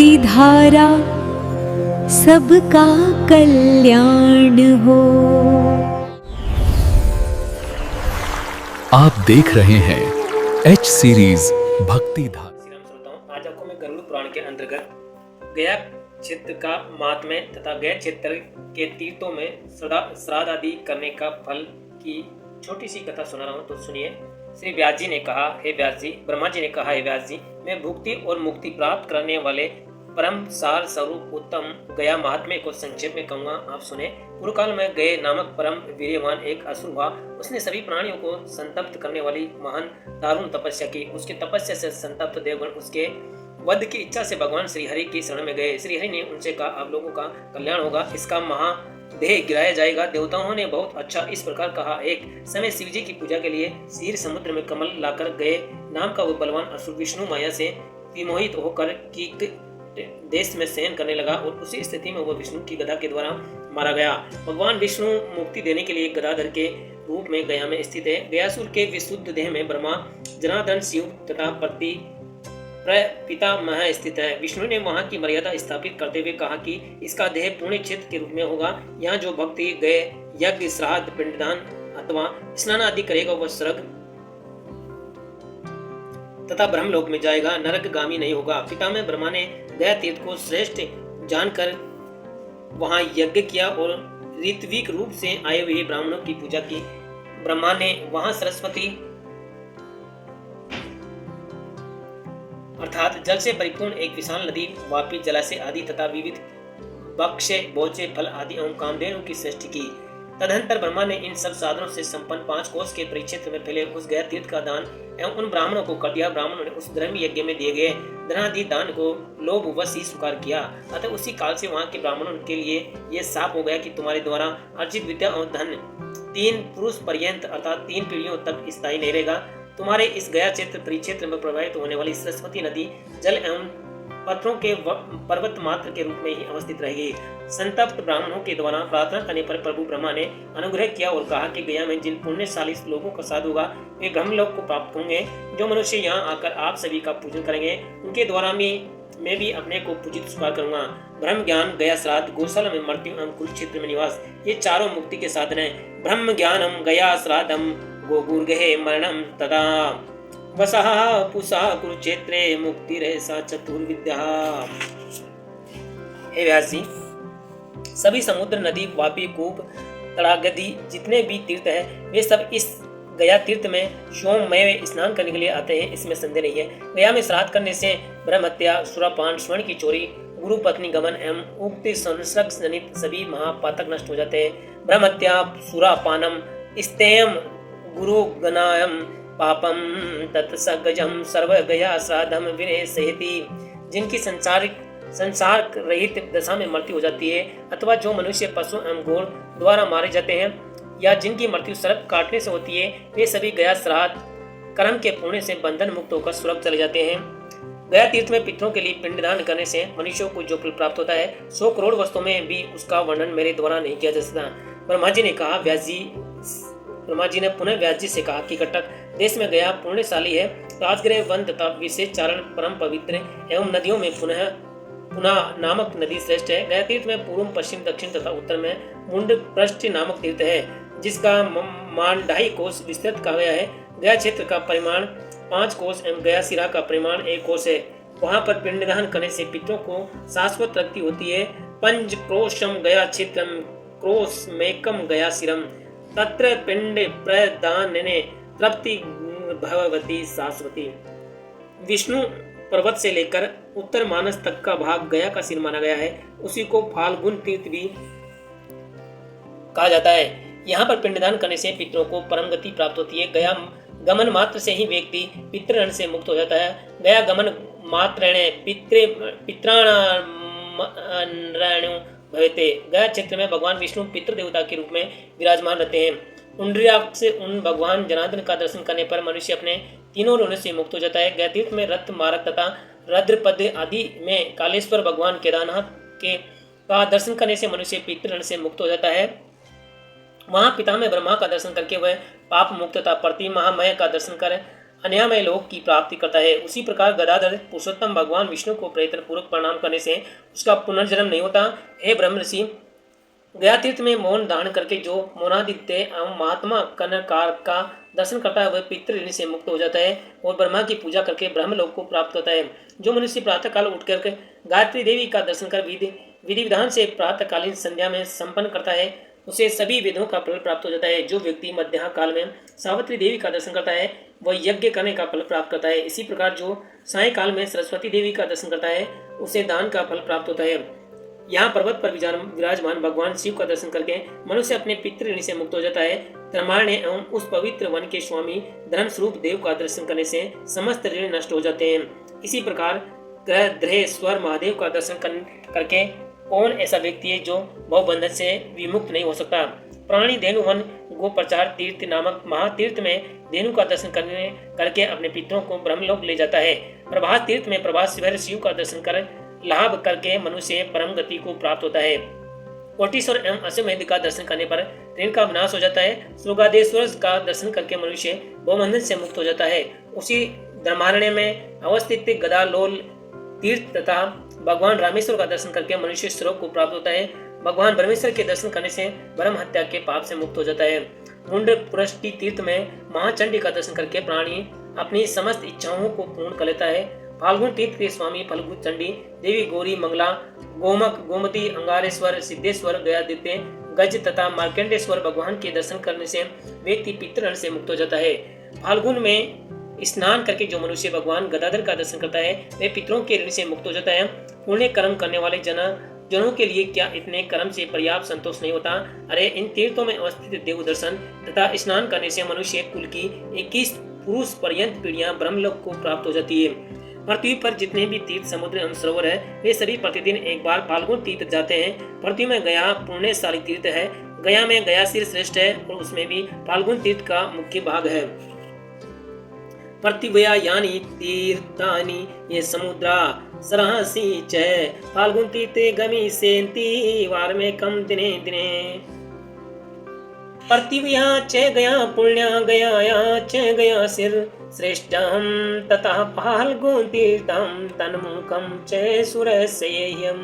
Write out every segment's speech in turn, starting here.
भक्ति धारा सबका कल्याण हो। आप देख रहे हैं एच सीरीज भक्ति धारा। श्रोताओं, आज आपको मैं गरुड़ पुराण के अंतर्गत गया क्षेत्र का महात्म्य तथा गया क्षेत्र के तीर्थों में श्राद्ध आदि करने का फल की छोटी सी कथा सुना रहा हूँ, तो सुनिए। श्री व्यास जी ने कहा, हे व्यास जी, ब्रह्मा जी ने कहा, हे व्यास जी, मैं भुक्ति और मुक्ति प्राप्त करने वाले परम सार स्वरूप उत्तम गया महात्म्य को संक्षेप में कहूंगा, आप सुने। पूर्व काल में गए नामक परम वीर्यवान एक असुर हुआ। उसने सभी प्राणियों को संतप्त करने वाली महान दारुण तपस्या की। उसकी तपस्या से संतप्त देवगण उसके वध की इच्छा से भगवान श्रीहरि की शरण में गए। श्रीहरि ने उनसे कहा, आप लोगों का कल्याण होगा, इसका महादेह गिराया जाएगा। देवताओं ने बहुत अच्छा इस प्रकार कहा। एक समय शिव जी की पूजा के लिए क्षीर समुद्र में कमल लाकर गए नाम का वो बलवान असुर विष्णु माया से विमोहित होकर कीक देश में शयन करने लगा और उसी स्थिति में वो विष्णु की गदा के द्वारा मारा गया। भगवान विष्णु मुक्ति देने के लिए गदाधर के रूप में गया में स्थित है। गयासुर के विशुद्ध देह में ब्रह्मा, जनार्दन, शिव तथा पति पितामह स्थित है। विष्णु ने वहां की मर्यादा स्थापित करते हुए कहा कि इसका देह पुण्य क्षेत्र के रूप में होगा। यहाँ जो भक्ति गए यज्ञ, श्राद्ध, पिंडदान अथवा स्नान आदि करेगा वह स्वर्ग तथा ब्रह्मलोक में जाएगा, नरकगामी नहीं होगा। पितामह ब्रह्मा ने गया तीर्थ को श्रेष्ठ जानकर वहां यज्ञ किया और ऋत्विक रूप से आए हुए ब्राह्मणों की पूजा की। ब्रह्मा ने वहां सरस्वती अर्थात जल से परिपूर्ण एक विशाल नदी, वापी, जलाशय आदि तथा विविध बक्षे, बोचे, फल आदि एवं कामधेनु की सृष्टि की। तदनंतर ब्रह्मा ने इन सब साधनों से संपन्न 5 कोस के परिक्षेत्र में फैले उस गया तीर्थ का दान एवं उन ब्राह्मणों को कर दिया। ब्राह्मणों ने उस धर्म यज्ञ में दिए गए धनादि दान को लोभवश ही स्वीकार किया। अतः उसी काल से वहां के ब्राह्मणों के लिए यह शाप हो गया कि तुम्हारे द्वारा अर्जित विद्या और धन 3 पुरुष पर्यंत अर्थात 3 पीढ़ियों तक स्थायी नहीं रहेगा। तुम्हारे इस गया क्षेत्र परिक्षेत्र में प्रवाहित होने वाली सरस्वती नदी जल एवं पत्थरों के पर्वत मात्र के रूप में ही अवस्थित रहेगी। संतप्त ब्राह्मणों के द्वारा प्रार्थना करने पर प्रभु ब्रह्मा ने अनुग्रह किया और कहा कि गया में जिन पुण्यशाली लोगों का साथ होगा वे ब्रह्मलोक को प्राप्त होंगे। जो मनुष्य यहाँ आकर आप सभी का पूजन करेंगे उनके द्वारा मैं भी अपने को पूजित स्वीकार करूंगा। ब्रह्म ज्ञान, गया श्राद्ध, गौशाला में मृत्यु एवं कुरुक्षेत्र में निवास, ये चारों मुक्ति के साधन हैं। ब्रह्म ज्ञानम गया श्राद्धम गोगुर्गहे मरणम तदा वसः पुषा कुरुक्षेत्रे मुक्तिरे सा चतुर्विद्या। हे व्यास जी, सभी समुद्र, नदी, वापी, कूप, तड़ागदी जितने भी तीर्थ हैं वे सब इस गया तीर्थ में सोममय स्नान करने के लिए आते हैं, इसमें संदेह नहीं है। गया में श्राद्ध करने से ब्रह्म हत्या, सुरापान, स्वर्ण की चोरी, गुरु पत्नी गमन एवं उक्त संसर्ग सहित सभी महापातक नष्ट हो जाते हैं। ब्रह्म हत्या, सुरापानम, स्तेयम, गुरु गणायम पापम तत्सगजम सर्व गया श्राद्धम विनय सहिति। जिनकी संसार रहित दशा में मृत्यु हो जाती है अथवा जो मनुष्य पशु एवं घोड़ द्वारा मारे जाते हैं या जिनकी मृत्यु सर्प काटने से होती है वे सभी गया श्राद्ध कर्म के पुण्य से बंधन मुक्त होकर स्वर्ग चले जाते हैं। गया तीर्थ में पितरों के लिए पिंडदान करने से मनुष्यों को जो फल प्राप्त होता है 100 करोड़ वस्तुओं में भी उसका वर्णन मेरे द्वारा नहीं किया जा सकता। ब्रह्मा जी ने कहा, ब्रह्मा जी ने पुनः व्यास जी से कहा कि कटक देश में गया पुण्यशाली है। राजगृह, वन तथा विशेष चारण परम पवित्र एवं नदियों में पुनः नामक नदी श्रेष्ठ है। गया तीर्थ में पूर्व, पश्चिम, दक्षिण तथा उत्तर में मुंड पृष्ठ नामक तीर्थ है जिसका मांडाई कोश विस्तृत कहा गया है। गया क्षेत्र का परिमाण 5 कोश एवं गया सिरा का परिमाण 1 कोश है। वहां पर पिंडदान करने से पितरों को शाश्वत रक्ति होती है। पंच क्रोशम गया क्षेत्रम क्रोश मेकम गया सिरम तत्र पिंड प्रदानने तृप्ति भगवती शाश्वती। विष्णु पर्वत से लेकर उत्तर मानस तक का भाग गया का सिर माना गया है। उसी को फाल्गुन तीर्थ भी कहा जाता है। यहाँ पर पिंडदान करने से पितरों को परम गति प्राप्त होती है। गया गमन मात्र से ही व्यक्ति पितृण से मुक्त हो जाता है। गया गमन मात्रेण पितृणाण्यो भवेते। गया क्षेत्र में भगवान विष्णु पितृ देवता के रूप में विराजमान रहते हैं। पुंडरीकाक्ष से उन भगवान जनार्दन का दर्शन करने पर मनुष्य अपने तीनों रोगों से मुक्त हो जाता है। गया तीर्थ में रथ मारक तथा रुद्रपद आदि में कालेश्वर भगवान केदारनाथ के का दर्शन करने से मनुष्य पितृण से मुक्त हो जाता है। वहां पितामह ब्रह्मा का दर्शन करके वह पाप मुक्त तथा प्रति महामय का दर्शन कर अन्यामय लोक की प्राप्ति करता है। उसी प्रकार गदाधर पुरुषोत्तम भगवान विष्णु को प्रयत्न पूर्वक प्रणाम करने से उसका पुनर्जन्म नहीं होता। हे ब्रह्म ऋषि, गया तीर्थ में मौन धारण करके जो मौनादित्य एवं महात्मा कनकार का दर्शन करता है वह पितृ ऋण से मुक्त हो जाता है और ब्रह्मा की पूजा करके ब्रह्मलोक को प्राप्त होता है। जो मनुष्य प्रातःकाल उठकर गायत्री देवी का दर्शन कर विधि विधान से प्रातःकालीन संध्या में संपन्न करता है उसे सभी वेदों का फल प्राप्त हो जाता है। जो व्यक्ति मध्याह्न काल में सावित्री देवी का दर्शन करता है वह यज्ञ करने का फल प्राप्त करता है। इसी प्रकार जो सायंकाल में सरस्वती देवी का दर्शन करता है उसे दान का फल प्राप्त होता है। यहाँ पर्वत पर विराजमान भगवान शिव का दर्शन करके मनुष्य अपने पितृ ऋण से मुक्त हो जाता है। धर्मारण्य एवं उस पवित्र वन के स्वामी धर्म स्वरूप देव का दर्शन करने से समस्त ऋण नष्ट हो जाते हैं। इसी प्रकार ग्रह धृश्वर महादेव का दर्शन करके कौन ऐसा व्यक्ति है जो भवबंधन से विमुक्त नहीं हो सकता। प्राणी धेनु वन गो प्रचार तीर्थ नामक महातीर्थ में धेनु का दर्शन करके अपने पितरों को ब्रह्मलोक ले जाता है। प्रभास तीर्थ में प्रभास शिव का दर्शन कर लाभ करके मनुष्य परम गति को प्राप्त होता है। कोटीश्वर एवं अश्वमेध का दर्शन करने पर ऋण का विनाश हो जाता है। स्वर्गादेश्वर का दर्शन करके मनुष्य भवबंधन से मुक्त हो जाता है। उसी धर्मारण्य में अवस्थित गदालोल तीर्थ तथा भगवान रामेश्वर का दर्शन करके मनुष्य स्वर्ग को प्राप्त होता है। भगवान परमेश्वर के दर्शन करने से ब्रह्म हत्या के पाप से मुक्त हो जाता है। मुंड पुरष्टि तीर्थ में महाचंडी का दर्शन करके प्राणी अपनी समस्त इच्छाओं को पूर्ण कर लेता है। फाल्गुन तीर्थ के स्वामी फल्गु चंडी देवी गौरी मंगला गोमक गोमती अंगारेश्वर सिद्धेश्वर गयादित्य गज तथा मार्कंडेश्वर भगवान के दर्शन करने से व्यक्ति पितृण से मुक्त हो जाता है। फाल्गुन में स्नान करके जो मनुष्य भगवान गदाधर का दर्शन करता है वे पितरों के ऋण से मुक्त हो जाता है। पुण्य कर्म करने वाले जनों के लिए क्या इतने कर्म से पर्याप्त संतोष नहीं होता। अरे इन तीर्थों में अवस्थित देव दर्शन तथा स्नान करने से मनुष्य कुल की 21 पुरुष पर्यंत पीढ़ियां ब्रह्मलोक को प्राप्त हो जाती है। पृथ्वी पर जितने भी तीर्थ समुद्र एवं सरोवर है वे सभी प्रतिदिन एक बार फाल्गुन तीर्थ जाते हैं। पृथ्वी में गया पुण्यशाली तीर्थ है। गया में गयासीर श्रेष्ठ है और उसमें भी फाल्गुन तीर्थ का मुख्य भाग है। पृथ्व्या यानी तीर्थानि ये समुद्रा सरहसी च फाल्गुन तीर्थे गमी सेन्ति वार में कम दिने दिने। पृथ्व्या च गया पुण्या गयाया च गया सिर श्रेष्ठम ततः फाल्गुन तीर्थम तन्मुखम च सुरसेयम।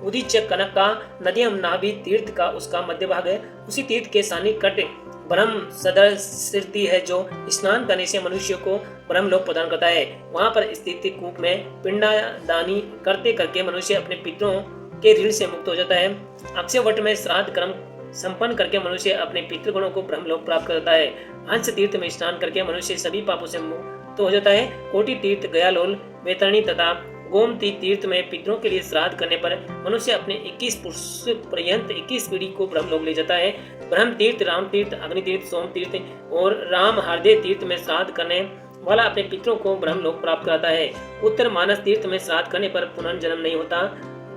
उदीच कनका नदियम नाभि तीर्थ का उसका मध्य भाग है। उसी तीर्थ के सानिकट ब्रह्म सदस्यति है जो स्नान करने से मनुष्य को ब्रह्मलोक प्रदान करता है। वहां पर स्थित कूप में पिंडदानी करते करके मनुष्य अपने पितरों के ऋण से मुक्त हो जाता है। अक्षय वट में श्राद्ध कर्म संपन्न करके मनुष्य अपने पितृगणों को ब्रह्मलोक प्राप्त करता है। हंस तीर्थ में स्नान करके मनुष्य सभी पापों से मुक्त हो जाता है। कोटि तीर्थ गयालोल वैतरणी तथा गोमती तीर्थ में पितरों के लिए श्राद्ध करने पर मनुष्य अपने 21 पुरुष पर्यंत 21 पीढ़ी को ब्रह्मलोक ले जाता है। ब्रह्म तीर्थ, राम तीर्थ, अग्नि तीर्थ, सोम तीर्थ और राम हृदय तीर्थ में श्राद्ध करने वाला अपने पितरों को ब्रह्मलोक प्राप्त कराता है। उत्तर मानस तीर्थ में श्राद्ध करने पर पुनर्जन्म नहीं होता।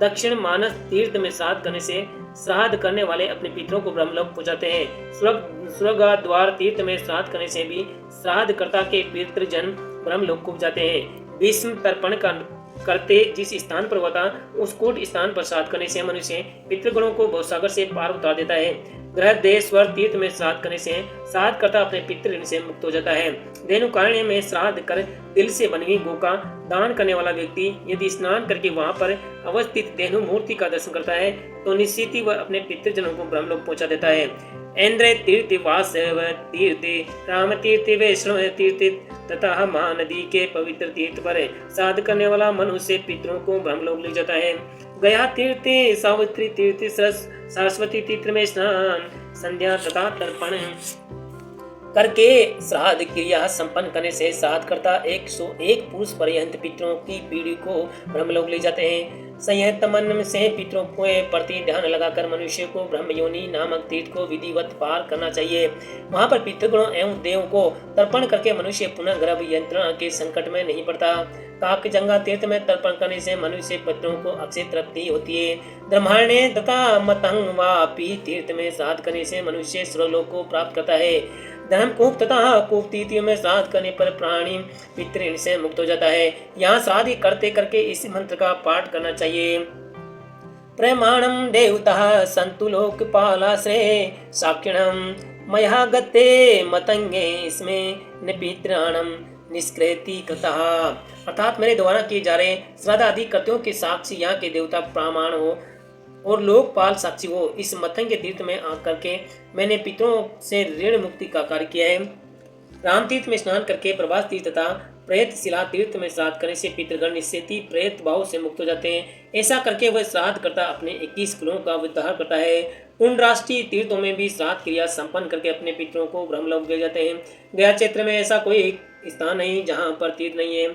दक्षिण मानस तीर्थ में श्राद्ध करने से श्राद्ध करने वाले अपने पितरों को ब्रह्मलोक पहुंचाते हैं। स्वर्गद्वार तीर्थ में श्राद्ध करने से भी श्राद्ध कर्ता के पितृजन ब्रह्मलोक को जाते हैं। भीष्म तर्पण करते जिस स्थान पर होता उस कूट स्थान पर श्राद्ध करने से मनुष्य पितृगणों को भवसागर से पार उतार देता है। ग्रह देश्वर तीर्थ में श्राद्ध करने से श्राद्ध करता अपने पितृ ऋण से मुक्त हो जाता है। धेनुकारण्य में श्राद्ध कर तिल से बनी हुई गौ का दान करने वाला व्यक्ति यदि स्नान करके वहां पर अवस्थित धेनु मूर्ति का दर्शन करता है तो निश्चित ही वह अपने पितृजनों को ब्रह्मलोक पहुंचा देता है। इंद्र तीर्थ, वासव तीर्थ, राम तीर्थ, वैष्णव तीर्थ तथा महानदी के पवित्र तीर्थ पर श्राद्ध करने वाला मनुष्य पितरों को ब्रह्मलोक ले जाता है। गया तीर्थ, सावित्री तीर्थ, सरस्वती तीर्थ में स्नान, संध्या तथा तर्पण करके श्राद्ध क्रिया संपन्न करने से श्राद्ध करता 101 पुरुष पर्यंत पितरों की पीढ़ी को ब्रह्मलोक ले जाते हैं। संयत मन से पितरों को प्रति ध्यान लगाकर मनुष्य को ब्रह्मयोनि नामक तीर्थ को विधिवत पार करना चाहिए। वहां पर पितृगणों एवं देवों को तर्पण करके मनुष्य पुनः गर्भ यंत्रणा के संकट में नहीं पड़ता। काकजंगा तीर्थ में तर्पण करने से मनुष्य पितरों को अक्षय तृप्ति होती है। ब्रह्माण्य तथा मतंग वापी तीर्थ में श्राद्ध करने से मनुष्य स्वर्गलोक को प्राप्त करता है। धर्मकूप तथा कूप तीर्थियों में श्राद्ध करने पर प्राणी पितृ से मुक्त हो जाता है। यहाँ श्राद्ध करते करके इस मंत्र का पाठ करना चाहिए। प्रमाणम देवता संतु लोकपालाश्रय साक्षिणम मया गते मतंगे इसमें निपित्राणम निष्कृति कृतः, अर्थात मेरे द्वारा किए जा रहे श्राद्ध आदि कृत्यों के साक्षी यहाँ के देवता प्रमाण हो और लोकपाल साक्षी हो। इस मथंग के तीर्थ में आकर के मैंने पितरों से ऋण मुक्ति का कार्य किया है। राम तीर्थ में स्नान करके प्रभास तीर्थ तथा प्रेत शिला तीर्थ में श्राद्ध करने से पितृगण निश्चेती प्रेत भाव से मुक्त हो जाते हैं। ऐसा करके वह श्राद्ध करता अपने 21 कुलों का उद्धार करता है। उन राष्ट्रीय तीर्थों में भी श्राद्ध क्रिया संपन्न करके अपने पितरों को ब्रह्मलोक ले जाते हैं। गया क्षेत्र में ऐसा कोई स्थान नहीं जहाँ पर तीर्थ नहीं है।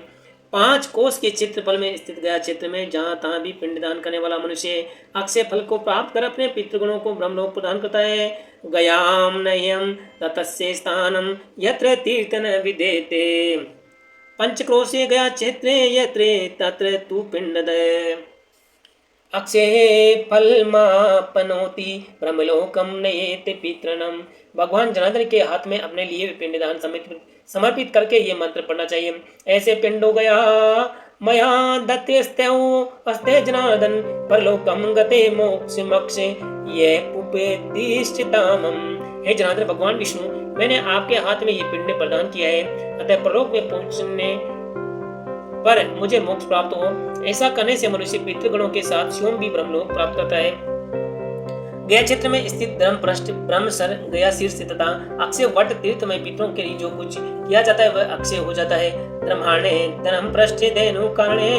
5 कोस के क्षेत्रफल में स्थित गया क्षेत्र में जहाँ तहाँ भी पिंडदान करने वाला मनुष्य अक्षय फल को प्राप्त कर अपने पितृगणों को ब्रह्मलोक प्रदान करता है। गयाम नयम ततस्य स्थानम यत्र तीर्थ न विदेते, पंचक्रोशे गया क्षेत्रे यत्र तत्र तु पिंडदय, अक्षय फलमापनोति ब्रह्मलोकम नयेते पितृणम। भगवान जनार्दन के हाथ में अपने लिए पिंडदान समर्पित करके ये मंत्र पढ़ना चाहिए। ऐसे पिंडो गया मया दत्तेस्ते जनार्दन परलोकम गते मोक्ष मक्ष ये पुपेतिष्ठितामम। हे जनार्दन भगवान विष्णु, मैंने आपके हाथ में ये पिंड प्रदान किया है, अतः परलोक में पहुंचने पर मुझे मोक्ष प्राप्त हो। ऐसा करने से मनुष्य पितृगणों के साथ स्वयं भी ब्रह्मलोक प्राप्त करता है। गया क्षेत्र में स्थित धर्मपृष्ठ, ब्रह्मसर, गया शीर्ष तथा अक्षय वट तीर्थ में पितरों के लिए जो कुछ किया जाता है वह अक्षय हो जाता है। ब्रह्मांडे धर्मपृष्ठ धेनु कारणे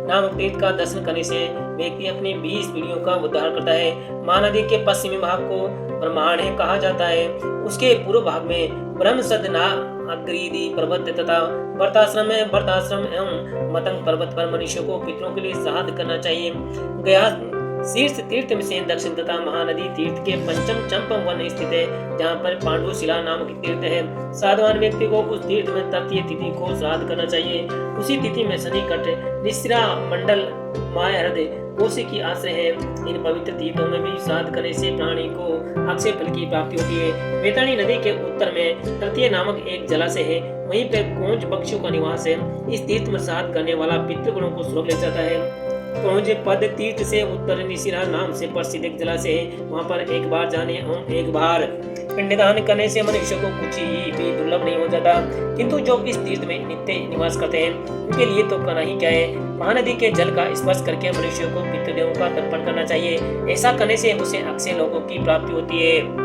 नामक तीर्थ का दर्शन करने से व्यक्ति अपनी 20 पीढ़ियों का उद्धार करता है। महानदी के पश्चिमी भाग को ब्रह्मांड कहा जाता है। उसके पूर्व भाग में ब्रह्मसदना अग्रीदी पर्वत तथा व्रताश्रम में व्रताश्रम एवं मतंग पर्वत पर मनुष्य को पितरों के लिए श्राद्ध करना चाहिए। गया शीर्ष तीर्थ में से दक्षिण तथा महानदी तीर्थ के पंचम चंपम वन स्थित है, जहाँ पर पांडु शिला नामक तीर्थ है। साधवान व्यक्ति को उस तीर्थ में तृतीय तिथि को श्राद्ध करना चाहिए। उसी तिथि में शनि कट निश्रा मंडल माय हृदय कोशी की आश्रय है। इन पवित्र तीर्थों में भी श्राद्ध करने से प्राणी को अक्षय फल की प्राप्ति होती है। वेतरणी नदी के उत्तर में तृतीय नामक एक जलाशय है, वहीं पर कोंज पक्षियों का निवास है। इस तीर्थ में श्राद्ध करने वाला पितृगणों को स्वर्ग ले जाता है। कोंज पद तीर्थ से उत्तर निशिरा नाम से प्रसिद्ध एक जलाशय है, वहाँ पर एक बार जाने एवं एक बार पिंडदान करने से मनुष्य को कुछ ही भी दुर्लभ नहीं हो जाता, किंतु जो इस तीर्थ में नित्य निवास करते हैं उनके लिए तो करना ही क्या है। महानदी के जल का स्पर्श करके मनुष्य को पितृदेवों का तर्पण करना चाहिए। ऐसा करने से उसे अक्षय लोगों की प्राप्ति होती है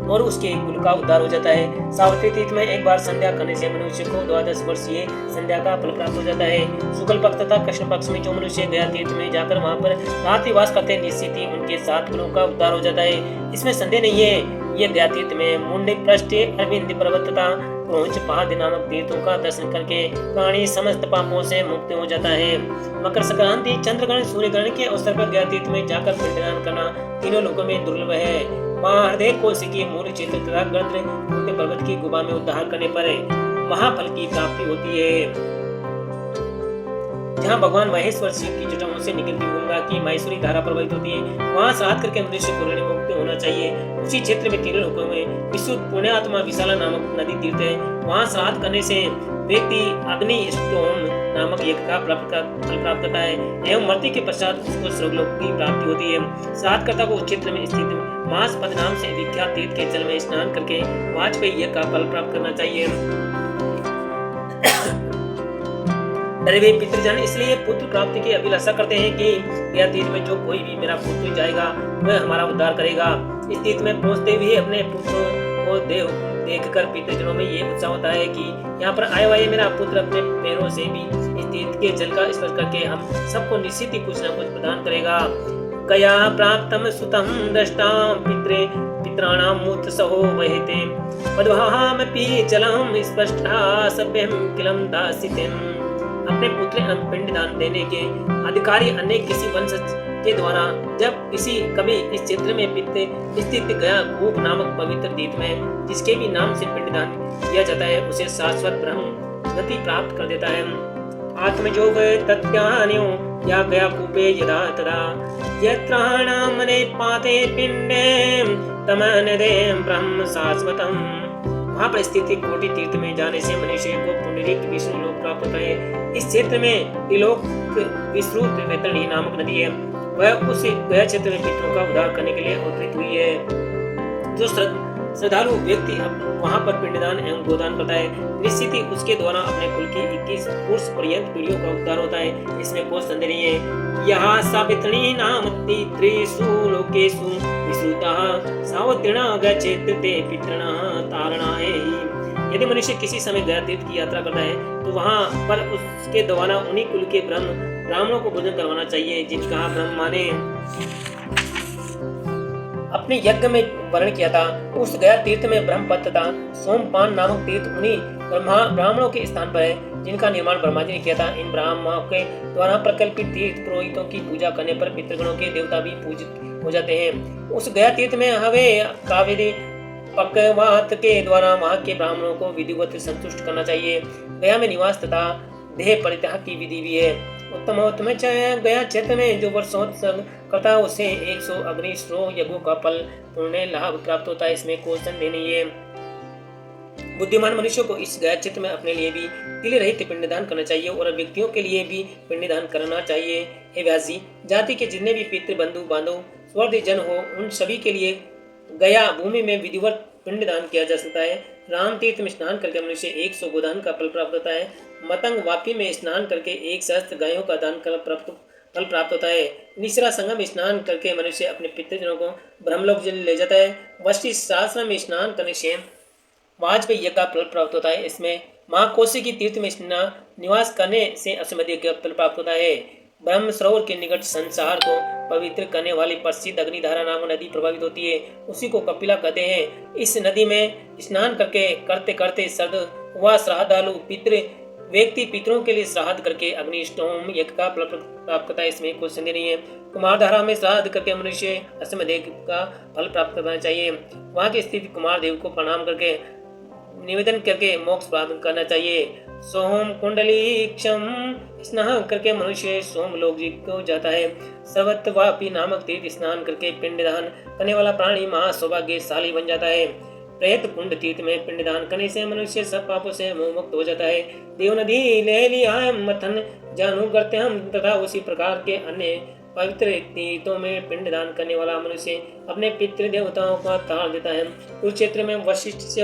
और उसके कुल का उद्धार हो जाता है। सावित्री तीर्थ में एक बार संध्या करने से मनुष्य को 12 वर्षीय संध्या का फल प्राप्त हो जाता है। शुक्ल पक्ष तथा कृष्ण पक्ष में जो मनुष्य गया तीर्थ में जाकर वहाँ पर रात्रिवास करते हैं, निश्चित ही उनके 7 कुलों का उद्धार हो जाता है। इसमें संदेह नहीं है। ये गया तीर्थ में मुंडे पृष्ठ अरविंद पर्वत तथा क्रोंच पहाड़ नामक तीर्थों का दर्शन करके प्राणी समस्त पापों से मुक्त हो जाता है। मकर संक्रांति, चंद्रग्रहण, सूर्यग्रहण के अवसर पर गया तीर्थ में जाकर पिंडदान करना तीनों लोगों में दुर्लभ है। महाहृदय कोश के मूल क्षेत्र तथा गंध्र उनके पर्वत की गुफा में उद्धार करने पर महाफल की प्राप्ति होती है। जहाँ भगवान महेश्वर शिव की जटाओं से निकलती गंगा की माहेश्वरी धारा प्रवाहित होती है, वहाँ श्राद्ध करके मनुष्य को ऋण मुक्त होना चाहिए। उसी क्षेत्र में तीनों लोकों में विशुद्ध पुण्यात्मा विशाला नामक नदी तीर्थ है, वहाँ श्राद्ध करने से व्यक्ति अग्नि स्टोम नामक यज्ञ का फल प्राप्त करता है एवं मृत्यु के पश्चात उसको स्वर्गलोक की प्राप्ति होती है। श्राद्धकर्ता को उस क्षेत्र में स्थित मास पद नाम से विख्यात तीर्थ के जल में स्नान करके वाजपेयी यज्ञ का फल प्राप्त करना चाहिए। डरे पितृजन इसलिए पुत्र प्राप्ति की अभिलाषा करते हैं कि यह तीर्थ में जो कोई भी मेरा पुत्र जाएगा वह हमारा उद्धार करेगा। इस तीर्थ में पहुंचते हुए अपने पुत्रों को देखकर पितृजनों में ये उत्साह होता है कि यहाँ पर आए हुए मेरा पुत्र अपने पैरों से भी इस तीर्थ के जल का स्पर्श करके हम सबको निश्चित ही कुछ न कुछ प्रदान करेगा। गया प्राप्तम सुतम दृष्टा पित्रे पित्राणाम उत्सहो वहते पद्वाहामपि जलम स्पष्टा सभ्यम किलम दासितम। अपने पुत्र एवं पिंडदान देने के अधिकारी अन्य किसी वंशज के द्वारा जब कभी इस क्षेत्र में स्थित गया कूप नामक पवित्र तीर्थ में जिसके भी नाम से पिंडदान किया जाता है उसे शाश्वत ब्रह्म गति प्राप्त कर देता है। आत्मयोग तत्ज्ञान्यो या गया कूपे यदा तदा यत्राणामने पाते पिंडे तमनदे ब्रह्म शाश्वतम। वहाँ पर स्थित कोटि तीर्थ में जाने से मनुष्य को पुंडरीक विष्णु लोक प्राप्त होता है। इस क्षेत्र में त्रिलोक विस्तृत वैतरणी नामक नदी है, वह उस गया क्षेत्र में पितरों का उद्धार करने के लिए अवतरित हुई है। जो श्रद्धालु व्यक्ति वहां पर पिंडदान एवं गोदान करता है। निश्चित ही उसके द्वारा अपने कुल की 21 पुरुष पर्यंत पीढ़ियों का उद्धार होता है, इसमें कोई संदेह नहीं है। यहाँ सावित्री नाम त्रिषु लोकेषु विश्रुतः सावत्रिणा गच्छेत् ते पितॄणां तारणाय। यदि मनुष्य किसी समय गया तीर्थ की यात्रा करता है तो वहाँ पर उसके द्वारा उन्हीं कुल के ब्राह्मणों को भोजन करवाना चाहिए जिनका ब्रह्मा ने अपने यज्ञ में वर्णन किया था। उस गया तीर्थ में ब्रह्मपत तथा सोमपान नामक तीर्थ उन्हीं ब्राह्मणों के स्थान पर है जिनका निर्माण ब्रह्मा जी ने किया था। इन ब्राह्मणों के द्वारा प्रकल्पित तीर्थ पुरोहितों की पूजा करने पर पितृगणों के देवता भी पूजित हो जाते हैं। उस गया तीर्थ में हवे कावेरी पकवात के द्वारा वहाँ के ब्राह्मणों को विधिवत संतुष्ट करना चाहिए। गया में निवास तथा देह परित्याग की विधि भी है। उत्तम गया क्षेत्र में जो वर्षोत्सव करता है उसे 100 अग्निश्रो यज्ञों का फल पुण्य लाभ प्राप्त होता है, इसमें कोई संदेह नहीं है। बुद्धिमान मनुष्यों को इस गया क्षेत्र में अपने लिए भी तिल रहित पिंडदान करना चाहिए और व्यक्तियों के लिए भी पिंडदान करना चाहिए। हे व्यास जी, जाति के जितने भी पितृ बंधु बांधव स्वर्ग जन हो उन सभी के लिए गया भूमि में विधिवत पिंडदान किया जा सकता है। राम तीर्थ में स्नान करके मनुष्य 100 गोदान का फल प्राप्त होता है। मतंग वापी में स्नान करके 1 सहस्त्र गायों का दान फल प्राप्त होता है। निश्रा संगम में स्नान करके मनुष्य अपने पितृजनों को ब्रह्मलोक ले जाता है। वशिष्ठ शास्त्र में स्नान करने से वाजपेयी यज्ञ का फल प्राप्त होता है। इसमें महाकोशी की तीर्थ में निवास करने से अश्वमेध यज्ञ का फल प्राप्त होता है। ब्रह्म सरोवर के निकट संसार को पवित्र करने वाली प्रसिद्ध अग्निधारा नामक नदी प्रभावित होती है, उसी को कपिला कहते हैं। इस नदी में स्नान करते करते व श्राद्धालु व्यक्ति पितरों के लिए श्राद्ध करके अग्निष्टोम यज्ञ का फल प्राप्त करता है, इसमें कोई संदेह नहीं है। कुमार धारा में श्राद्ध करके मनुष्य अश्वमेध यज्ञ का फल प्राप्त करना चाहिए। वहाँ के स्थित कुमार देव को प्रणाम करके निवेदन करके मोक्ष प्राप्त करना चाहिए। सोम कुंडलीक्षम स्नान करके मनुष्य सोम लोक को जाता है। सर्वतवापी नामक तीर्थ स्नान करके पिंडदान करने वाला प्राणी महासौभाग्यशाली बन जाता है। प्रेत कुंड तीर्थ में पिंडदान करने से मनुष्य सब पापों से मुक्त हो जाता है। देव नदी ले लिया मथन जानू करते हम तथा उसी प्रकार के अन्य पवित्र तीर्थों में पिंडदान करने वाला मनुष्य अपने पितृ देवताओं का तार देता है। कुरुक्षेत्र में वशिष्ठ से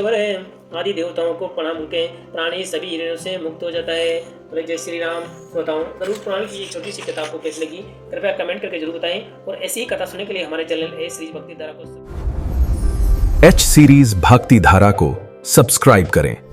आदि देवताओं को प्रणाम करके प्राणी सभी ऋणों से मुक्त हो जाता है। तो जय श्री राम। बताऊं गरुड़ पुराण की ये छोटी सी कथा आपको कैसी लगी, कृपया कमेंट करके जरूर बताएं और ऐसी ही कथा सुनने के लिए हमारे चैनल एच सीरीज भक्ति धारा को सब्सक्राइब करें।